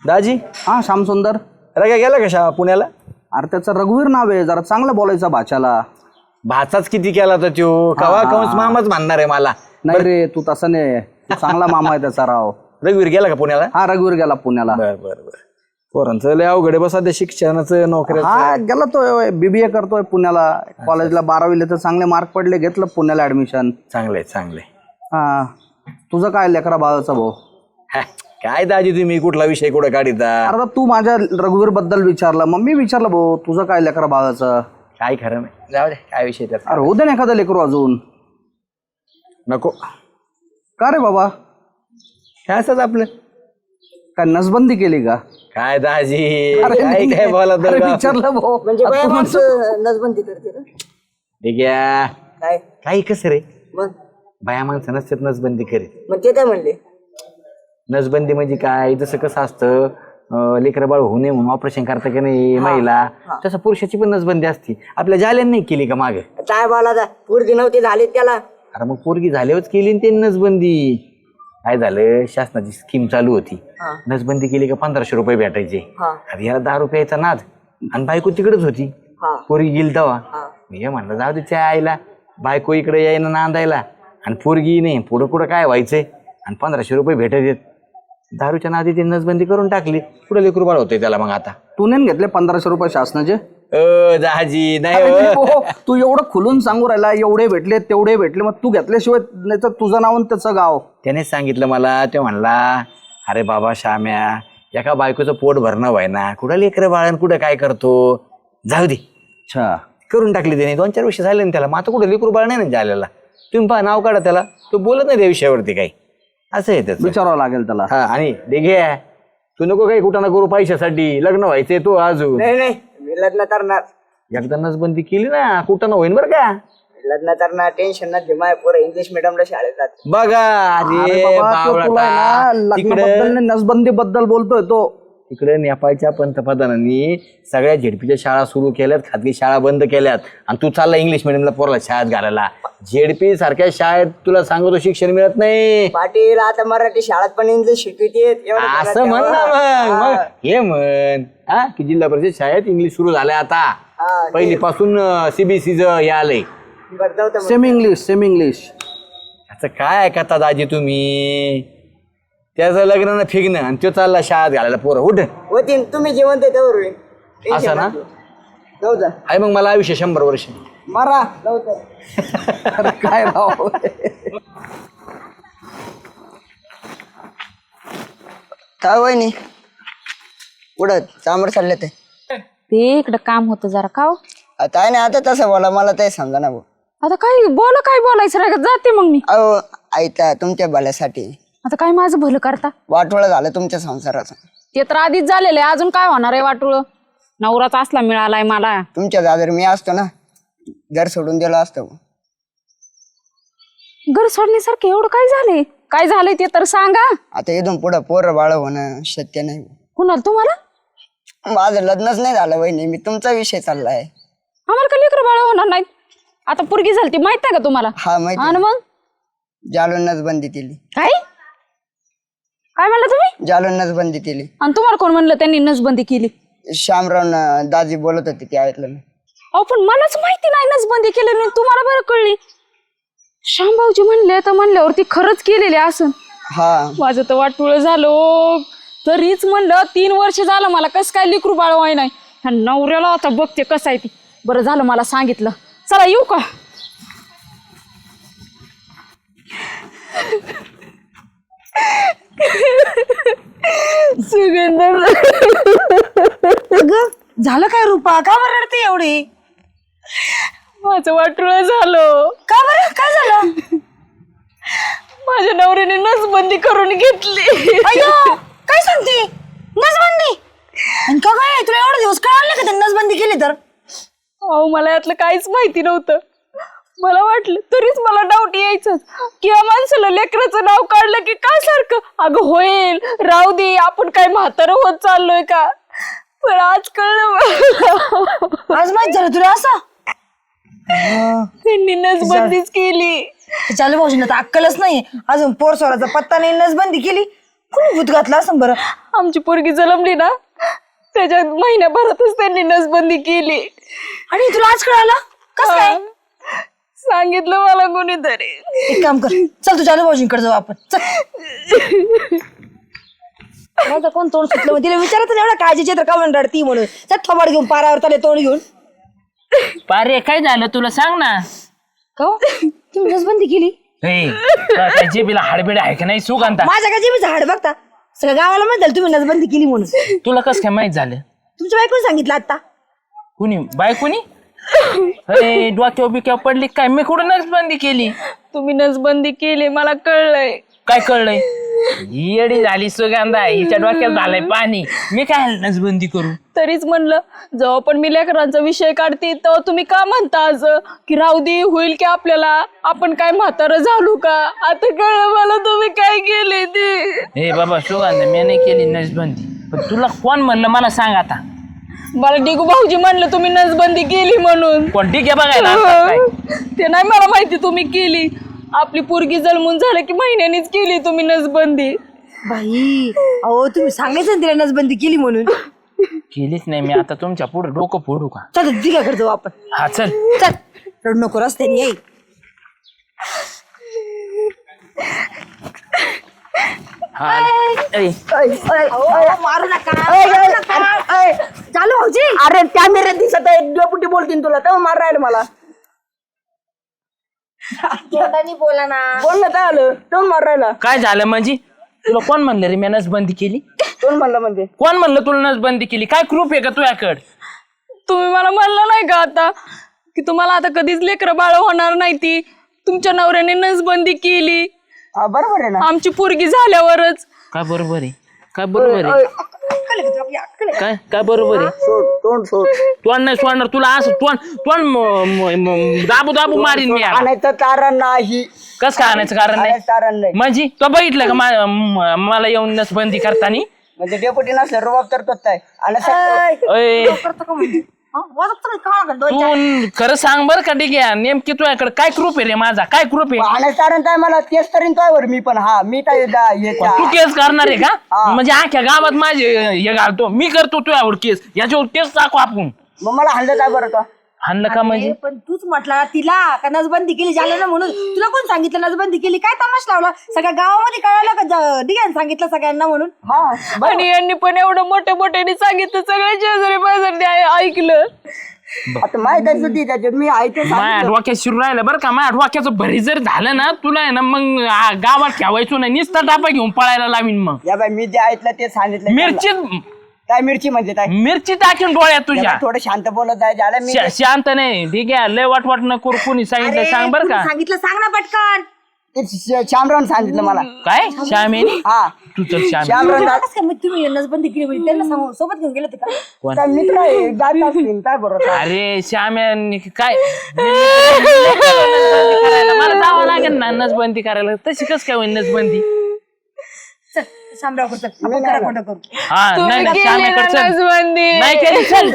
दाजी हा श्यामसुंदर. रग्या गेला का पुण्याला? अरे त्याचं रघुवीर नाव आहे, जरा चांगलं बोलायचं भाच्याला. भाचाच किती केला तर त्यो कवा कंस मामाच म्हणणार आहे मला. नाही रे तू तसं नाही, तू चांगला मामा आहे त्याचा राव. रघुवीर गेला का पुण्याला? हा रघुवीर गेला पुण्याला. बर बर बर. पोरांचं लय अवघड बसा त्या शिक्षणाचं नोकऱ्या. हा गेला तो बीबीए करतोय पुण्याला. कॉलेजला 12वीला तर चांगले मार्क पडले, घेतलं पुण्याला ऍडमिशन. चांगलंय चांगलंय. हा तुझं काय लेकरा बाळाचा भाऊ? काय दाजी तुम्ही कुठला विषय कुठं काढिता? अरे तू माझ्या रघुवीर बद्दल विचारलं, मग मी विचारलं भाऊ तुझं काय लेकरा बाळाचं? काय खरं नाही, जाऊ दे काय विषय त्याचा. अरे होऊ दे ना एखादं लेकरू अजून. नको. का रे बाबा? हे असंच आपलं काय नसबंदी केली का? काय दाजी अरे काय नाही, काय बोला अरे विचारलं भाऊ. म्हणजे आता बाया तू म्हणतो- माणसं नसबंदी करते ना? ठीक आहे. काय काही कसं रे, मग बाया माणसं नसतात नसबंदी करीत. मग ते काय म्हणले? नसबंदी म्हणजे काय, जसं कसं असतं लेकरं बाळ होऊ नये म्हणून ऑपरेशन करता की नाही महिला, तसं पुरुषाची पण नसबंदी असती. आपल्या जाल्यानं नाही केली का मागे? काय बोला पोरगी नव्हती झाली त्याला. अरे मग पोरगी झाल्यावरच केली ना त्यांनी नसबंदी. काय झालं, शासनाची स्कीम चालू होती, नसबंदी केली का 1500 रुपये भेटायचे. अरे याला 10 रुपयाचा नाद, आणि बायको तिकडेच होती. पोरगी गेली तेव्हा मी म्हणलं जाऊ दे त्या आईला, बायको इकडे यायला नांदायला आणि पोरगी नाही, पुढं पुढं काय व्हायचंय, आणि 1500 रुपये भेटायचे. दारूच्या नादी ते नसबंदी करून टाकली. पुढे लेकरू बाळ होतंय त्याला. मग आता तू नाही घेतले 1500 रुपये शासनाचे? दाजी नाही अरे हो, तू एवढं खुलून सांगू राहिला एवढे भेटले तेवढे भेटले, मग तू घेतल्याशिवाय नाही तर तुझं नाव आणि त्याचं गाव. त्यानेच सांगितलं मला. ते म्हणला अरे बाबा श्याम्या, एका बायकोचं पोट भरणं व्हाय ना, कुठं लेकरं बाळण कुठं काय करतो, जाऊ दे. अच्छा करून टाकली त्याने. 2-4 वर्ष झाले ना त्याला. मग आता कुठं लेकरू बाळ नाही ना झालेला. तुम्ही पहा नाव काढा त्याला, तो बोलत नाही त्या विषयावरती काही. असं आहे त्याचं. विचारावं लागेल त्याला. हा आणि देघे तू नको काही कुठं ना करू पैशासाठी. लग्न व्हायचंय तो अजून. नाही नाही मी लग्न करणार. एकदा नसबंदी केली ना कुठं ना होईन बरं का. लग्न करणार, टेन्शन ना माय पोरं इंग्लिश मिडियमला शाळेत जात. बघा अरे बाबा, तो तुला आहे ना लग्नाबद्दल नाही, नसबंदी बद्दल बोलतोय तो. तिकडे नेपाळच्या पंतप्रधानांनी सगळ्या झेडपीच्या शाळा सुरू केल्यात, खाजगी शाळा बंद केल्यात, आणि तू चालला इंग्लिश मिडियमला पोरला शाळेत घालायला. झेडपी सारख्या शाळेत तुला सांगतो शिक्षण मिळत नाही. पाटील आता मराठी शाळेत पण इंग्लिश शिकविते असं म्हण ना. मग हे म्हण हा की जिल्हा परिषद शाळेत इंग्लिश सुरू झालंय आता. पहिलीपासून CBSE हे आलंय. Semi English. असं काय ऐकता दाजी तुम्ही. त्याचं लग्न फिरणं आणि तो चालला शाळेत घालायला पोरं. उठ होती तुम्ही जेवण त्यावर होईल. असं ना. जाऊ जा आहे मग मला आयुष्य 100 वर्ष. मारा जाऊ जा. अरे काय राव. काय वहिनी उडत चांबर चालले ते इकडं काम होतं जरा. का काय नाही आता तसं बोला, मला ते समजा ना. आता काय बोलायचं रे, जाते मग मी. अहो ऐका तुमच्या भल्यासाठी. आता काय माझं भलं करता? वाटोळ झालं तुमच्या संसाराचं. ते तर आधीच झालेलं आहे, अजून काय होणार आहे वाटुळ? नवराच असला मिळालाय मला. तुमच्या जागेवर मी असतो ना, घर सोडून दिलं असतं. घर सोडण्यासारखं एवढं काय झालंय ते तर सांगा. आता इथून पुढं पोरं बाळ होणं शक्य नाही. कुणाला? तुम्हाला? माझं लग्नच नाही झालं वहिनी, मी तुमचा विषय चाललाय. आम्हाला का लेकरं बाळ होणार नाहीत? आता पोरगी झाली ती माहित आहे का तुम्हाला? हा माहिती. आणि मग जालूनच बंदी केली. काय म्हणलं तुम्ही? जालूनच बंदी केली. आणि तुम्हाला कोण म्हणलं त्यांनी नसबंदी केली? श्यामराव दाजी बोलत होते ते ऐकलं मी. अहो पण मलाच माहिती नाही नसबंदी केली नाही, तुम्हाला बरं कळली. श्यामभाऊजी म्हणले तर म्हणल्यावरती खरंच केलेले असं. हा माझं तर वाटुळ झालं. तरीच म्हणलं 3 वर्ष झालं मला कसं काय लेकरू बाळ व्हाय नाही. ह्या नवऱ्याला आता बघते कसं आहे ती. बरं झालं मला सांगितलं. चला येऊ का? सुगंध झालं काय रूपा? का बरं रडते एवढी? माझं वाटुळ झालं. का बरं? काय झालं? माझ्या नवऱ्याने नसबंदी करून घेतली. अय्यो काय सांगते? नसबंदी? आणि का काय तुला एवढे दिवस कळाले का त्यांनी नसबंदी केली तर? अहो मला यातलं काहीच माहिती नव्हतं. मला वाटलं, तरीच मला डाऊट यायचंच की या माणसाला लेकराचं नाव काढलं की काय सारखं अगं होईल, राहू दे, आपण काय म्हातारं होत चाललोय का. पण आज कळलं. आज माहित झालं तुला असं? त्यांनी नसबंदीच केली. चालू भाऊजींना तर अक्कलच नाही. अजून पोर सोराचा पत्ता नाही, नसबंदी केली. कोणी भूत घातला असं बरं? आमची पोरगी जन्मली ना त्याच्या महिन्याभरातच त्यांनी नसबंदी केली. आणि तुला आज कळालं कसं काय? सांगितलं मला कोणीतरी. एक काम कर, चल तुझ्या भाऊजींकडे जाऊ आपण. चल. माझं कोण तोंड सुटलं मग तिला विचारायचं एवढा काळजीचे तर का म्हणणार ती म्हणून. चल थोबाड घेऊन पारावर त्याला तोंड घेऊन. पारे काय झालं तुला सांग ना. का हो? तुम्ही नसबंदी केली? त्या जेबीला हाडबीड आहे का नाही सुगंधा? माझ्या का जेबीचं हाड बघता सगळ्या गावाला माहित झालं तुम्ही नसबंदी केली म्हणून. तुला कस काय माहित झालं? तुमच्या बायकोने सांगितलं आता. कुणी बायकोनी? अरे डोक्यावर बिक्यावर पडली काय? मी कुठं नसबंदी केली? तुम्ही नसबंदी केली मला कळलंय. काय कळलंय? येडी झाली सुगंधा, हिच्या डोक्यात झालंय पाणी. मी काय नसबंदी करू? तरीच म्हणलं जेव्हा पण मी लेकरांचा विषय काढते तेव्हा तुम्ही का म्हणता आज की राहू दे होईल की आपल्याला, आपण काय म्हातारं झालो का? आता कळलं मला तुम्ही काय केले ते. हे बाबा सुगंधा मी नाही केली नसबंदी, पण तुला कोण म्हणलं मला सांग आता. मला डिगू भाऊजी म्हणलं तुम्ही नसबंदी केली म्हणून. कोण ठीक आहे बघायला असतात काय? ते नाही मला माहिती तुम्ही केली. आपली पोरगी जन्मून झालं की महिन्यानीच केली तुम्ही नसबंदी. बाई अहो तुम्ही सांगायचं ना तिला नसबंदी केली म्हणून. केलीच नाही मी. आता तुमच्या पुढे डोकं फोडू का? चल तिघाकडे जाऊ आपण. हा चल. चल रड नको रस्त्याने ये. हा ऐ. मारू नका. चालू भाऊजी. अरे कॅमेऱ्यात दिसत आहे, डेपुटी बोलतील तुला तेव्हा मार राहिलं मला. तोंडाने बोला ना. बोललं काय आलं तेव्हा मार राहिला. काय झालं म्हणजे? तुला कोण म्हणलं रे मी नसबंदी केली? कोण म्हणलं म्हणजे? कोण म्हणलं तुला नसबंदी केली? काय प्रूफ आहे का तुझ्याकडे? तुम्ही मला म्हणलं नाही का आता की तुम्हाला आता कधीच लेकरं बाळ होणार नाही, ती तुमच्या नवऱ्याने नसबंदी केली हा बरोबर आहे ना. आमची पोरगी झाल्यावरच. काय बरोबर आहे? काय बरोबर आहे? काय काय बरोबर आहे? सोड तोंड सोड. तोंड नाही सोडणार तुला. असं तोंड तोंड दाबू दाबू मारीन मी. आणायचं कारण नाही. कस काय आणायचं कारण नाही? आणायचं कारण नाही म्हणजे तो बघितलं का मला येऊन नसबंदी करतानी? म्हणजे डेपुटी नसलं रुबाब तर तोच आहे. आणि अय, तू खरं सांग बरं का ठीक आहे नेमकी तुझ्याकडे काय प्रूफ आहे रे माझा? काय प्रूफ आहे? आणायचं कारण काय मला तेच तरी तोवर मी पण हा मी काय तू केस करणार आहे का? म्हणजे अख्ख्या गावात माझे हे घालतो मी, करतो तुझ्यावर केस. याच्यावर केस टाकू आपण. मग मला हाणलं काय बरं का? हाणलं का म्हणजे? पण तूच म्हटला तिला का नसबंदी केली झालं ना म्हणून. तुला कोण सांगितलं नसबंदी केली? काय तमाश लावला? सगळ्या गावामध्ये कळालं का डिग्यान सांगितलं सगळ्यांना म्हणून? हा आणि यांनी पण एवढं मोठ्याने सांगितलं, सगळ्या शेजारी पाजारी ऐकलं. आता माहित आहे सुद्धी त्याच्यात मी ऐकते. माझ्या डोक्यात शिरू राहिलं बरं का. माझ्या डोक्याचं भरी जर झालं ना तुला आहे ना मग गावात ठेवायचो नाही, नुसता टापा घेऊन पळायला लावीन मग. या बाई मी जे ऐकलं ते सांगितलं. मिरची काय मिरची म्हणजे काय? मिरची टाकीन डोळ्यात तुझ्या. थोडं शांत बोलत आहे झालं मी. शांत नाही ठीक आहे. लय वाटवाट न करू. कोणी सांगितलं सांग बरं का? सांगितलं सांग ना पटकन. श्यामराव सांगितलं मला. काय श्यामेनी? हा तू चल श्याम. श्यामराव कसं काय मग तुम्ही नसबंदी केली म्हणजे त्यांना सांगू सोबत घेऊन गेले होते का? कोण? काय मित्र आहे जात असतील काय बरोबर. अरे श्याम्यानी काय करायला मला जावं लागेल ना नसबंदी करायला. तशी कस काय होईल नसबंदी? चल शामराव चल आपण करा खोटं करू. हा नाही तुम्ही ना केली श्यामेकडे ना चल. नसबंदी. नाही केली चल.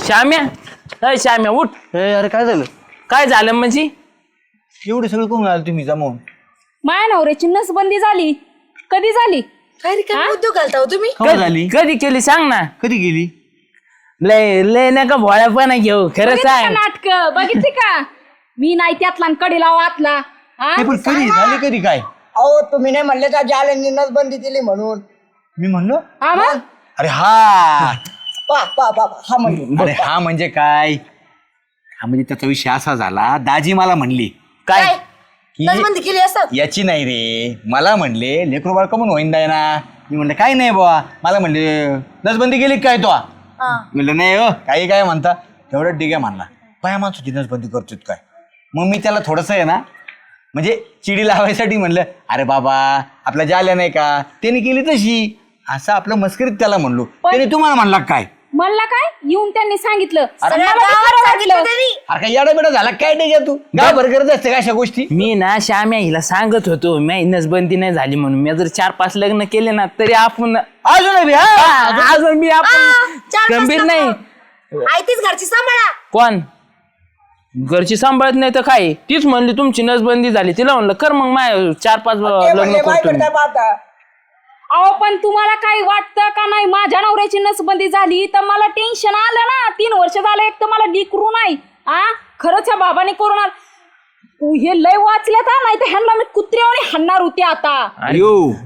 श्याम्या अय श्याम्या उठ. अरे काय झालं? काय झालं म्हणजे? एवढे सगळं कोण आलं तुम्ही जमवून? माया नवऱ्याची नसबंदी झाली. कधी झाली? काय रे काय उद्योग घालता हो तुम्ही? कधी झाली? कधी केली सांग ना. कधी गेली? लय लय नका भोळ्यापणा घेऊ. खरं सांग. नाटक बघितली का? मी नाही त्यातला आणि कडीला वाचला. ते पण कधी झाली कधी काय? अहो तुम्ही नाही म्हणले का जाले नसबंदी दिली म्हणून? मी म्हणलो हा मग? अरे हा हा म्हणजे अरे हा म्हणजे काय? हा म्हणजे त्याचा विषय असा झाला. दाजी मला म्हणली काय? की नसबंदी केली असं? याची नाही रे. मला म्हणले लेकरू बाळ कमून होईन दाय ना. मी म्हणलं काय नाही बुवा. मला म्हणले नसबंदी केली काय तो? म्हणलं नाही हो काही काय म्हणता. तेवढं ठीक आहे म्हणला. पाया माणसाची नसबंदी करतोय काय? मग मी त्याला थोडंसं आहे ना म्हणजे चिडी लावायसाठी म्हणलं अरे बाबा आपल्या जाल्या नाही का त्याने केली तशी, असं आपलं मस्करीत त्याला म्हणलो. त्याने तुम्हाला म्हणला काय? म्हणला काय? येऊन त्यांनी सांगितलं. सगळ्या मला गावात बरं सांगितलं वाटलं. तरी. अरे काय येडा बेडा झाला काय नाही का तू? गावभर करत असते का अशा गोष्टी? मी ना श्याम्या हिला सांगत होतो मी नसबंदी नाही झाली म्हणून. मी जर 4-5 लग्न केले ना तरी आपण अजून बी, हा? अजून मी आपण 4-5 गंभीर लग्न. नाही. आई तीच घरची सांभाळा. कोण? घरची सांभाळत नाही तर काय तीच म्हणली तुमची नसबंदी झाली तिला म्हणलं कर मग माय 4-5 लग्न करतो मी. अहो पण तुम्हाला काही वाटतं का नाही माझ्या नवऱ्याची नसबंदी झाली तर मला टेन्शन आलं ना. 3 वर्ष झालं एक तर मला डिकरू नाही. खरंच ह्या बाबाने करून हे लय वाचल्यात नाही तर ह्यांना मी कुत्र्याने हाणणार होते आता.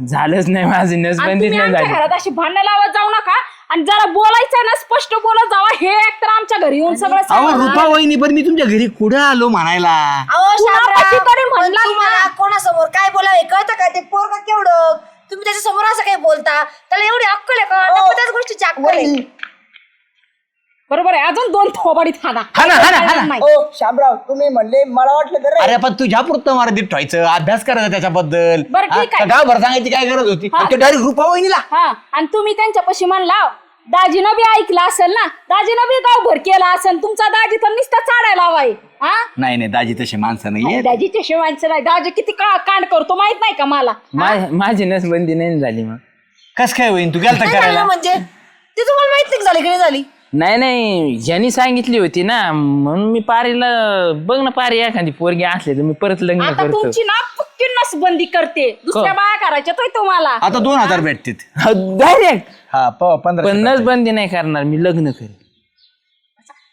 झालंच नाही माझी आणि नसबंदीच तुम्ही नाही आमच्या झाली. घरात अशी भांडणं लावत जाऊ नका आणि जरा बोलायचं ना स्पष्ट बोलत जावा. हे एक तर आमच्या घरी येऊन सगळं अहो सांगणार. रुपा वहिनी पण मी तुमच्या घरी कुठं आलो म्हणायला. कुणापाशी तरी म्हणला ना. तुम्हाला कोणासमोर काय बोलावे कळतं का? ते पोरगा केवढं तुम्ही त्याच्या समोर असं काही बोलता? त्याला एवढी अक्कल आहे का? त्याला त्याच गोष्टीची अक्कल आहे. बरोबर आहे. अजून 2 थोबाडीत हाना. नाही. ओ शामराव तुम्ही म्हणले मला वाटलं तर अरे पण तुझ्या पुरतं मराठीत ठेवायचं अभ्यास करायचा त्याच्याबद्दल. बरं, ठीक आहे. गावभर सांगायची काय गरज होती? ते डायरेक्ट रुपा वहिनीला. हा आणि तुम्ही त्यांच्यापाशी म्हणला दाजीनं बी ऐकलं असेल ना. दाजीनं बी गावभर केला असेल. तुमचा दाजी तर नुसता चाडायला हवाय. नाही नाही दाजी तशी माणसं नाहीये. दाजीच्या शिवायचं नाही. दाजी किती कांड करतो माहित नाही का मला. माझी नसबंदी नाही झाली मग. कस काय होईन तू गेलता काय झालं करायला? म्हणजे ते तुम्हाला माहित नाही का झाली की नाही झाली? नाही ज्यांनी सांगितली होती ना म्हणून मी पारीला बघ ना पारी एखादी पोरगी असले तर मी परत लग्न आता करतो. तुमची ना पक्की नसबंदी करते. दुसऱ्या बाया करायच्या तो तुम्हाला. आता 2000 भेटतात. डायरेक्ट हा 1500. पण नसबंदी नाही करणार मी लग्न करेन.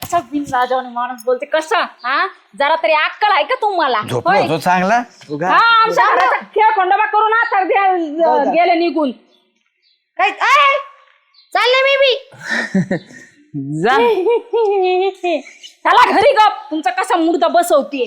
कसा बिनराजावाने माणूस बोलते कसं. जरा तरी अक्कल आहे का तुम्हाला? झोपलो होतो चांगला. हा आमच्या घराचा खेळ खंडोबा करून आता गेले निघून. काय चाललंय मी बी जा चला घरी गप. तुमचा कसा मुर्दा बसवतीये.